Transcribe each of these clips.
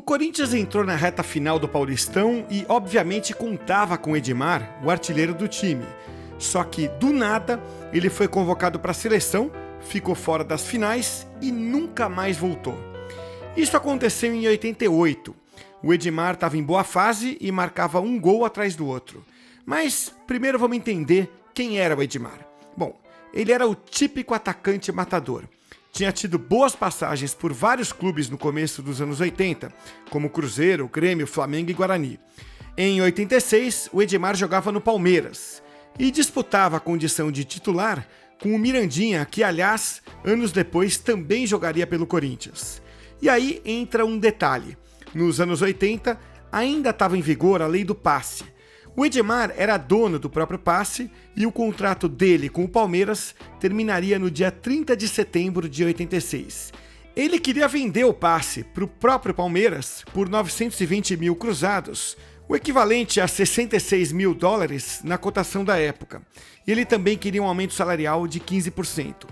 Corinthians entrou na reta final do Paulistão e, obviamente, contava com Edmar, o artilheiro do time. Só que, do nada, ele foi convocado para a seleção, ficou fora das finais e nunca mais voltou. Isso aconteceu em 88. O Edmar estava em boa fase e marcava um gol atrás do outro. Mas, primeiro vamos entender quem era o Edmar. Bom, ele era o típico atacante matador. Tinha tido boas passagens por vários clubes no começo dos anos 80, como Cruzeiro, Grêmio, Flamengo e Guarani. Em 86, o Edmar jogava no Palmeiras e disputava a condição de titular com o Mirandinha, que, aliás, anos depois também jogaria pelo Corinthians. E aí entra um detalhe. Nos anos 80, ainda estava em vigor a lei do passe. O Edmar era dono do próprio passe e o contrato dele com o Palmeiras terminaria no dia 30 de setembro de 86. Ele queria vender o passe para o próprio Palmeiras por 920 mil cruzados, o equivalente a 66 mil dólares na cotação da época. E ele também queria um aumento salarial de 15%.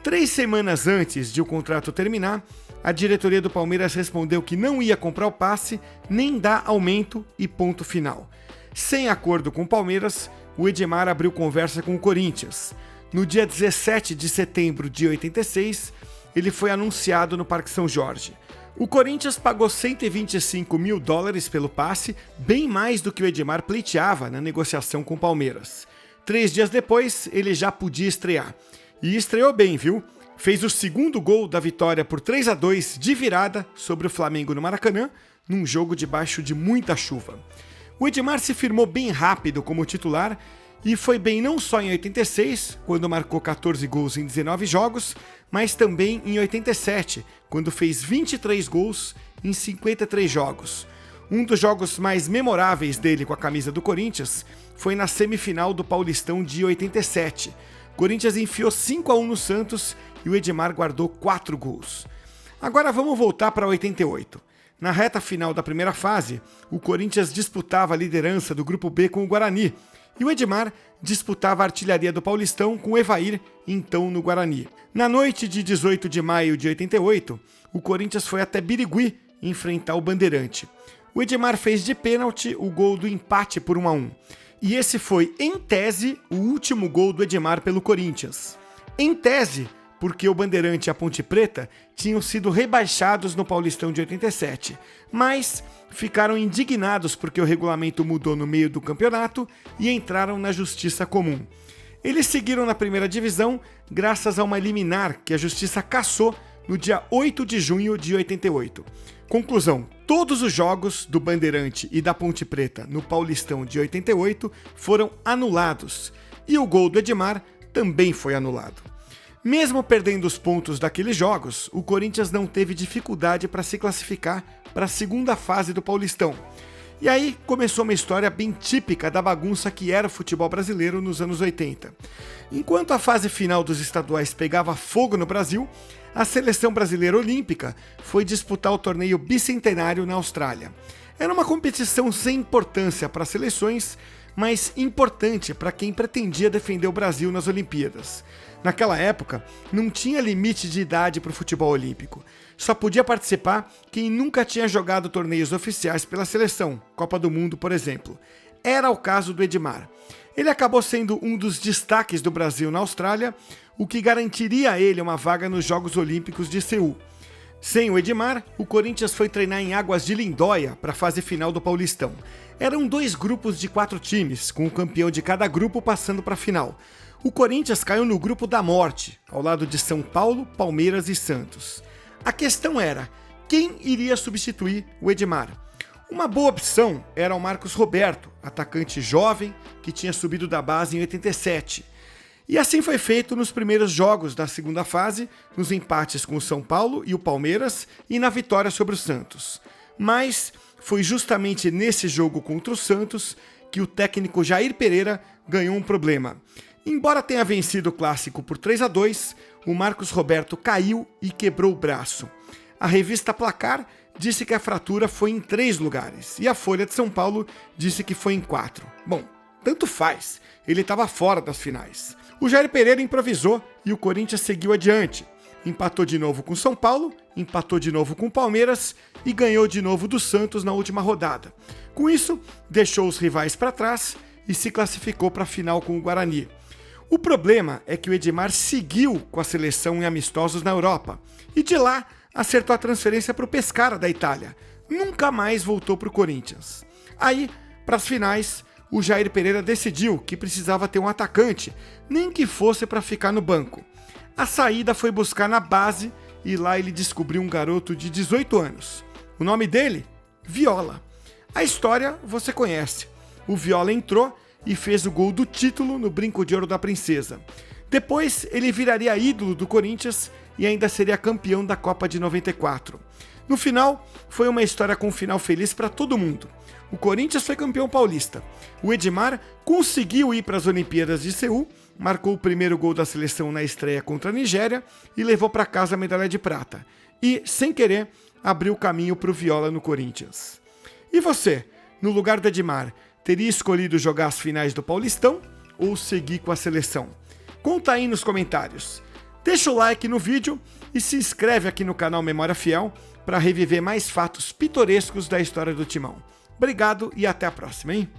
3 semanas antes de o contrato terminar, a diretoria do Palmeiras respondeu que não ia comprar o passe, nem dar aumento e ponto final. Sem acordo com o Palmeiras, o Edmar abriu conversa com o Corinthians. No dia 17 de setembro de 86, ele foi anunciado no Parque São Jorge. O Corinthians pagou 125 mil dólares pelo passe, bem mais do que o Edmar pleiteava na negociação com o Palmeiras. 3 dias depois, ele já podia estrear. E estreou bem, viu? Fez o segundo gol da vitória por 3-2 de virada sobre o Flamengo no Maracanã, num jogo debaixo de muita chuva. O Edmar se firmou bem rápido como titular e foi bem não só em 86, quando marcou 14 gols em 19 jogos, mas também em 87, quando fez 23 gols em 53 jogos. Um dos jogos mais memoráveis dele com a camisa do Corinthians foi na semifinal do Paulistão de 87. O Corinthians enfiou 5-1 no Santos e o Edmar guardou 4 gols. Agora vamos voltar para 88. Na reta final da primeira fase, o Corinthians disputava a liderança do Grupo B com o Guarani, e o Edmar disputava a artilharia do Paulistão com o Evair, então no Guarani. Na noite de 18 de maio de 88, o Corinthians foi até Birigui enfrentar o Bandeirante. O Edmar fez de pênalti o gol do empate por 1-1. E esse foi, em tese, o último gol do Edmar pelo Corinthians. Em tese, porque o Bandeirante e a Ponte Preta tinham sido rebaixados no Paulistão de 87, mas ficaram indignados porque o regulamento mudou no meio do campeonato e entraram na Justiça Comum. Eles seguiram na primeira divisão graças a uma liminar que a Justiça cassou no dia 8 de junho de 88. Conclusão: todos os jogos do Bandeirante e da Ponte Preta no Paulistão de 88 foram anulados e o gol do Edmar também foi anulado. Mesmo perdendo os pontos daqueles jogos, o Corinthians não teve dificuldade para se classificar para a segunda fase do Paulistão. E aí começou uma história bem típica da bagunça que era o futebol brasileiro nos anos 80. Enquanto a fase final dos estaduais pegava fogo no Brasil, a seleção brasileira olímpica foi disputar o torneio bicentenário na Austrália. Era uma competição sem importância para as seleções, mas importante para quem pretendia defender o Brasil nas Olimpíadas. Naquela época, não tinha limite de idade para o futebol olímpico. Só podia participar quem nunca tinha jogado torneios oficiais pela seleção, Copa do Mundo, por exemplo. Era o caso do Edmar. Ele acabou sendo um dos destaques do Brasil na Austrália, o que garantiria a ele uma vaga nos Jogos Olímpicos de Seul. Sem o Edmar, o Corinthians foi treinar em Águas de Lindóia para a fase final do Paulistão. Eram 2 grupos de 4 times, com o campeão de cada grupo passando para a final. O Corinthians caiu no grupo da morte, ao lado de São Paulo, Palmeiras e Santos. A questão era, quem iria substituir o Edmar? Uma boa opção era o Marcos Roberto, atacante jovem que tinha subido da base em 87. E assim foi feito nos primeiros jogos da segunda fase, nos empates com o São Paulo e o Palmeiras e na vitória sobre o Santos. Mas foi justamente nesse jogo contra o Santos que o técnico Jair Pereira ganhou um problema. Embora tenha vencido o clássico por 3-2, o Marcos Roberto caiu e quebrou o braço. A revista Placar disse que a fratura foi em 3 lugares e a Folha de São Paulo disse que foi em 4. Bom, tanto faz, ele estava fora das finais. O Jair Pereira improvisou e o Corinthians seguiu adiante. empatou de novo com São Paulo, empatou de novo com Palmeiras e ganhou de novo do Santos na última rodada. Com isso, deixou os rivais para trás e se classificou para a final com o Guarani. O problema é que o Edmar seguiu com a seleção em amistosos na Europa e de lá acertou a transferência para o Pescara da Itália. Nunca mais voltou para o Corinthians. Aí, para as finais, o Jair Pereira decidiu que precisava ter um atacante, nem que fosse para ficar no banco. A saída foi buscar na base e lá ele descobriu um garoto de 18 anos. O nome dele? Viola. A história você conhece. O Viola entrou e fez o gol do título no Brinco de Ouro da Princesa. Depois ele viraria ídolo do Corinthians e ainda seria campeão da Copa de 94. No final, foi uma história com um final feliz para todo mundo. O Corinthians foi campeão paulista. O Edmar conseguiu ir para as Olimpíadas de Seul, marcou o primeiro gol da seleção na estreia contra a Nigéria e levou para casa a medalha de prata. E, sem querer, abriu o caminho para o Viola no Corinthians. E você, no lugar do Edmar, teria escolhido jogar as finais do Paulistão ou seguir com a seleção? Conta aí nos comentários. Deixa o like no vídeo e se inscreve aqui no canal Memória Fiel para reviver mais fatos pitorescos da história do Timão. Obrigado e até a próxima, hein?